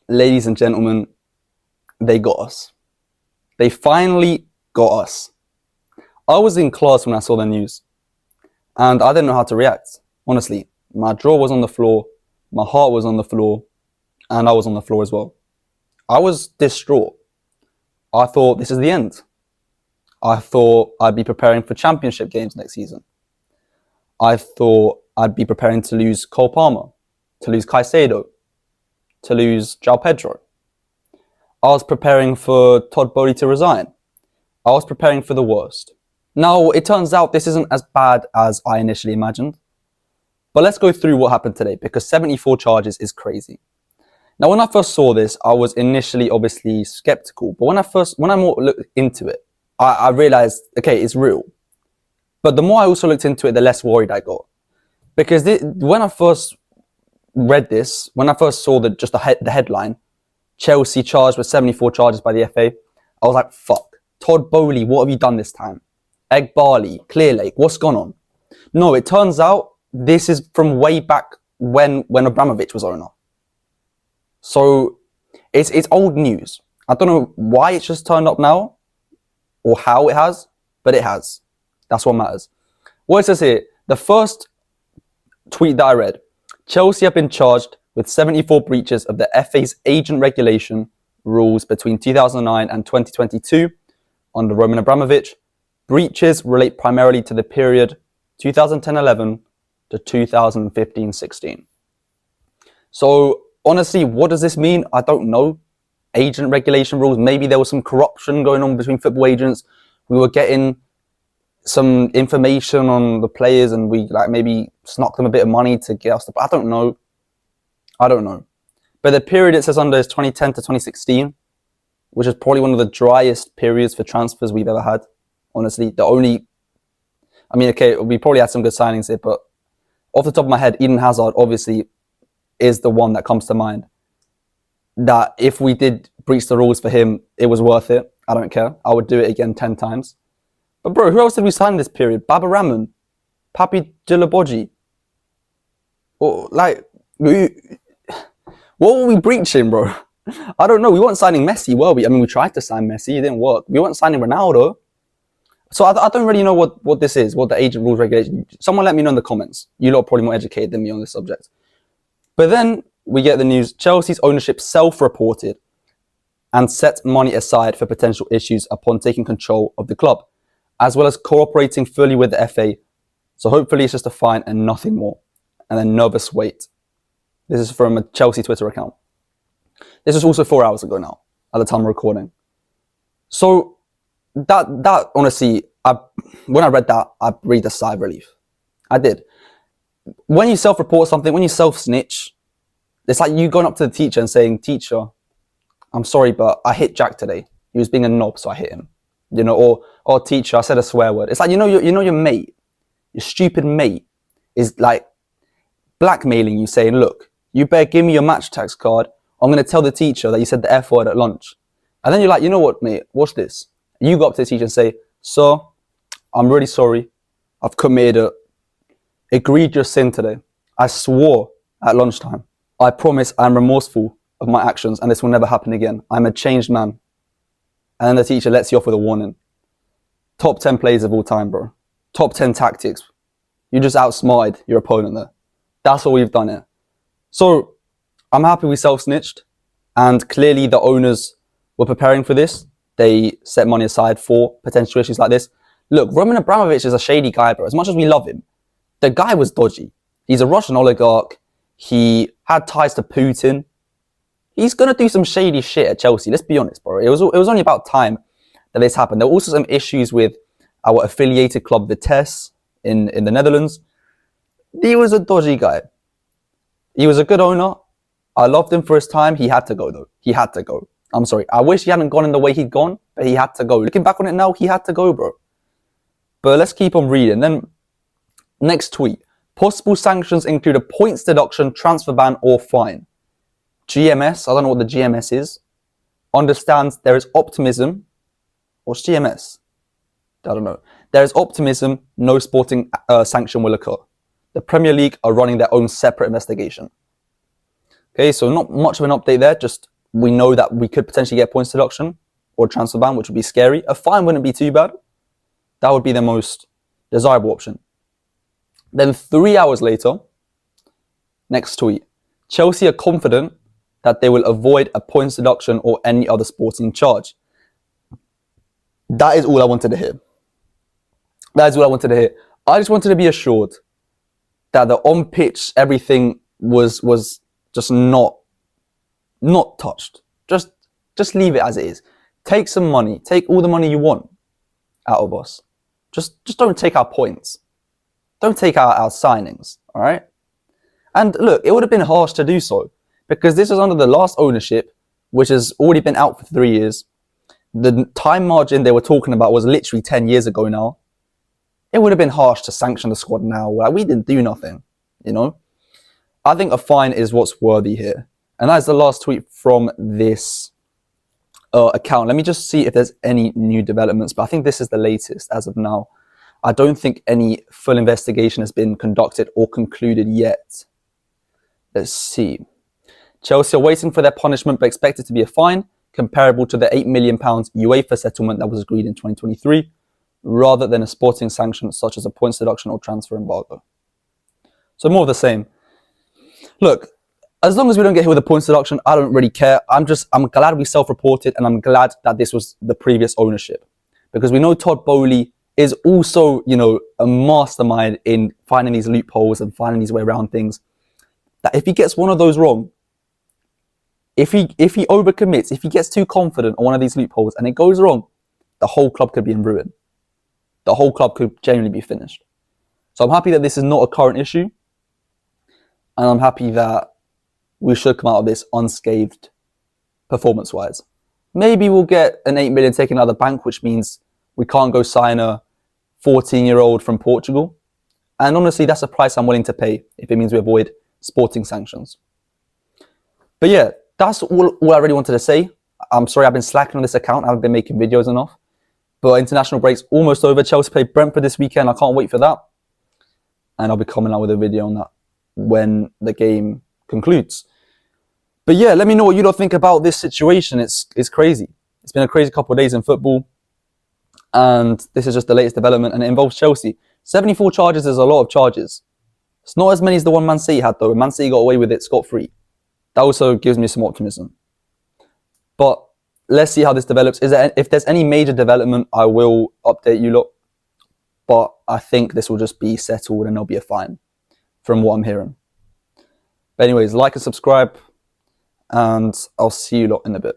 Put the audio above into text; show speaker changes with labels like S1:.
S1: ladies and gentlemen, they got us. They finally got us. I was in class when I saw the news, and I didn't know how to react. Honestly, my jaw was on the floor, my heart was on the floor, and I was on the floor as well. I was distraught. I thought this is the end. I thought I'd be preparing for championship games next season. I thought I'd be preparing to lose Cole Palmer, to lose Caicedo, to lose João Pedro. I was preparing for Todd Boehly to resign. I was preparing for the worst. Now, it turns out this isn't as bad as I initially imagined. But let's go through what happened today, because 74 charges is crazy. Now, when I first saw this, I was initially obviously skeptical. But when I more looked into it, I realized, okay, it's real. But the more I also looked into it, the less worried I got. Because when I first read this, when I first saw the headline, Chelsea charged with 74 charges by the FA, I was like, fuck. Todd Boehly, what have you done this time? Egg Barley, Clear Lake, what's gone on? No, it turns out this is from way back when Abramovich was owner. So it's old news. I don't know why it's just turned up now or how it has, but it has. That's what matters. What it says here, the first tweet that I read, Chelsea have been charged with 74 breaches of the FA's agent regulation rules between 2009 and 2022 under Roman Abramovich. Breaches relate primarily to the period 2010-11 to 2015-16. So honestly, what does this mean? I don't know. Agent regulation rules, maybe there was some corruption going on between football agents. We were getting some information on the players and we maybe snuck them a bit of money to get us. I don't know. But the period it says under is 2010 to 2016, which is probably one of the driest periods for transfers we've ever had. Honestly, we probably had some good signings here, but off the top of my head, Eden Hazard obviously is the one that comes to mind. That if we did breach the rules for him, it was worth it. I don't care. I would do it again 10 times. But bro, who else did we sign in this period? Baba Rahman, Papi Djulaboji. What were we breaching, bro? I don't know. We weren't signing Messi, were we? I mean, we tried to sign Messi. It didn't work. We weren't signing Ronaldo. So I don't really know what this is, what the agent rules regulation. Someone let me know in the comments. You lot are probably more educated than me on this subject. But then we get the news, Chelsea's ownership self-reported and set money aside for potential issues upon taking control of the club, as well as cooperating fully with the FA. So hopefully it's just a fine and nothing more. And then nervous wait. This is from a Chelsea Twitter account. This was also 4 hours ago now, at the time of recording. So that honestly, when I read that, I breathed a sigh of relief. I did. When you self-report something, when you self-snitch, it's like you going up to the teacher and saying, teacher, I'm sorry, but I hit Jack today. He was being a knob, so I hit him. Or teacher, I said a swear word. It's like, your mate, your stupid mate is like blackmailing you, saying, look, you better give me your match tax card. I'm going to tell the teacher that you said the F word at lunch. And then you're like, you know what, mate, watch this. You go up to the teacher and say, sir, I'm really sorry. I've committed a egregious sin today. I swore at lunchtime. I promise I'm remorseful of my actions and this will never happen again. I'm a changed man. And then the teacher lets you off with a warning. Top 10 plays of all time, bro. Top 10 tactics. You just outsmarted your opponent there. That's what we've done here. So I'm happy we self-snitched. And clearly the owners were preparing for this. They set money aside for potential issues like this. Look, Roman Abramovich is a shady guy, bro. As much as we love him, the guy was dodgy. He's a Russian oligarch. He had ties to Putin. He's going to do some shady shit at Chelsea. Let's be honest, bro. It was only about time that this happened. There were also some issues with our affiliated club Vitesse in the Netherlands. He was a dodgy guy. He was a good owner. I loved him for his time. He had to go, though. He had to go. I'm sorry. I wish he hadn't gone in the way he'd gone, but he had to go. Looking back on it now, he had to go, bro. But let's keep on reading. Then, next tweet. Possible sanctions include a points deduction, transfer ban, or fine. GMS, I don't know what the GMS is, understands there is optimism. What's GMS? I don't know. There is optimism no sporting sanction will occur. The Premier League are running their own separate investigation. Okay, so not much of an update there, just we know that we could potentially get points deduction or transfer ban, which would be scary. A fine wouldn't be too bad. That would be the most desirable option. Then 3 hours later, next tweet, Chelsea are confident that they will avoid a points deduction or any other sporting charge. That is all I wanted to hear. That is all I wanted to hear. I just wanted to be assured that the on-pitch everything was just not touched. Just leave it as it is. Take some money. Take all the money you want out of us. Just don't take our points. Don't take our signings, all right? And look, it would have been harsh to do so because this was under the last ownership, which has already been out for 3 years. The time margin they were talking about was literally 10 years ago now. It would have been harsh to sanction the squad now. Like, we didn't do nothing, you know? I think a fine is what's worthy here. And that's the last tweet from this account. Let me just see if there's any new developments, but I think this is the latest as of now. I don't think any full investigation has been conducted or concluded yet. Let's see. Chelsea are waiting for their punishment, but expect it to be a fine comparable to the £8 million UEFA settlement that was agreed in 2023, rather than a sporting sanction such as a points deduction or transfer embargo. So more of the same. Look, as long as we don't get hit with a points deduction, I don't really care. I'm glad we self-reported, and I'm glad that this was the previous ownership, because we know Todd Boehly is also, you know, a mastermind in finding these loopholes and finding these way around things. That if he gets one of those wrong, if he overcommits, if he gets too confident on one of these loopholes and it goes wrong, the whole club could be in ruin. The whole club could genuinely be finished. So I'm happy that this is not a current issue, and I'm happy that we should come out of this unscathed performance-wise. Maybe we'll get an 8 million taken out of the bank, which means we can't go sign a 14-year-old from Portugal. And honestly, that's a price I'm willing to pay if it means we avoid sporting sanctions. But yeah, that's all I really wanted to say. I'm sorry I've been slacking on this account. I haven't been making videos enough. But international break's almost over. Chelsea play Brentford this weekend. I can't wait for that. And I'll be coming out with a video on that when the game concludes. But yeah, let me know what you lot think about this situation. It's crazy. It's been a crazy couple of days in football. And this is just the latest development, and it involves Chelsea. 74 charges is a lot of charges. It's not as many as the one Man City had, though. Man City got away with it scot-free. That also gives me some optimism. But let's see how this develops. If there's any major development, I will update you lot. But I think this will just be settled and there'll be a fine from what I'm hearing. But anyways, like and subscribe, and I'll see you lot in a bit.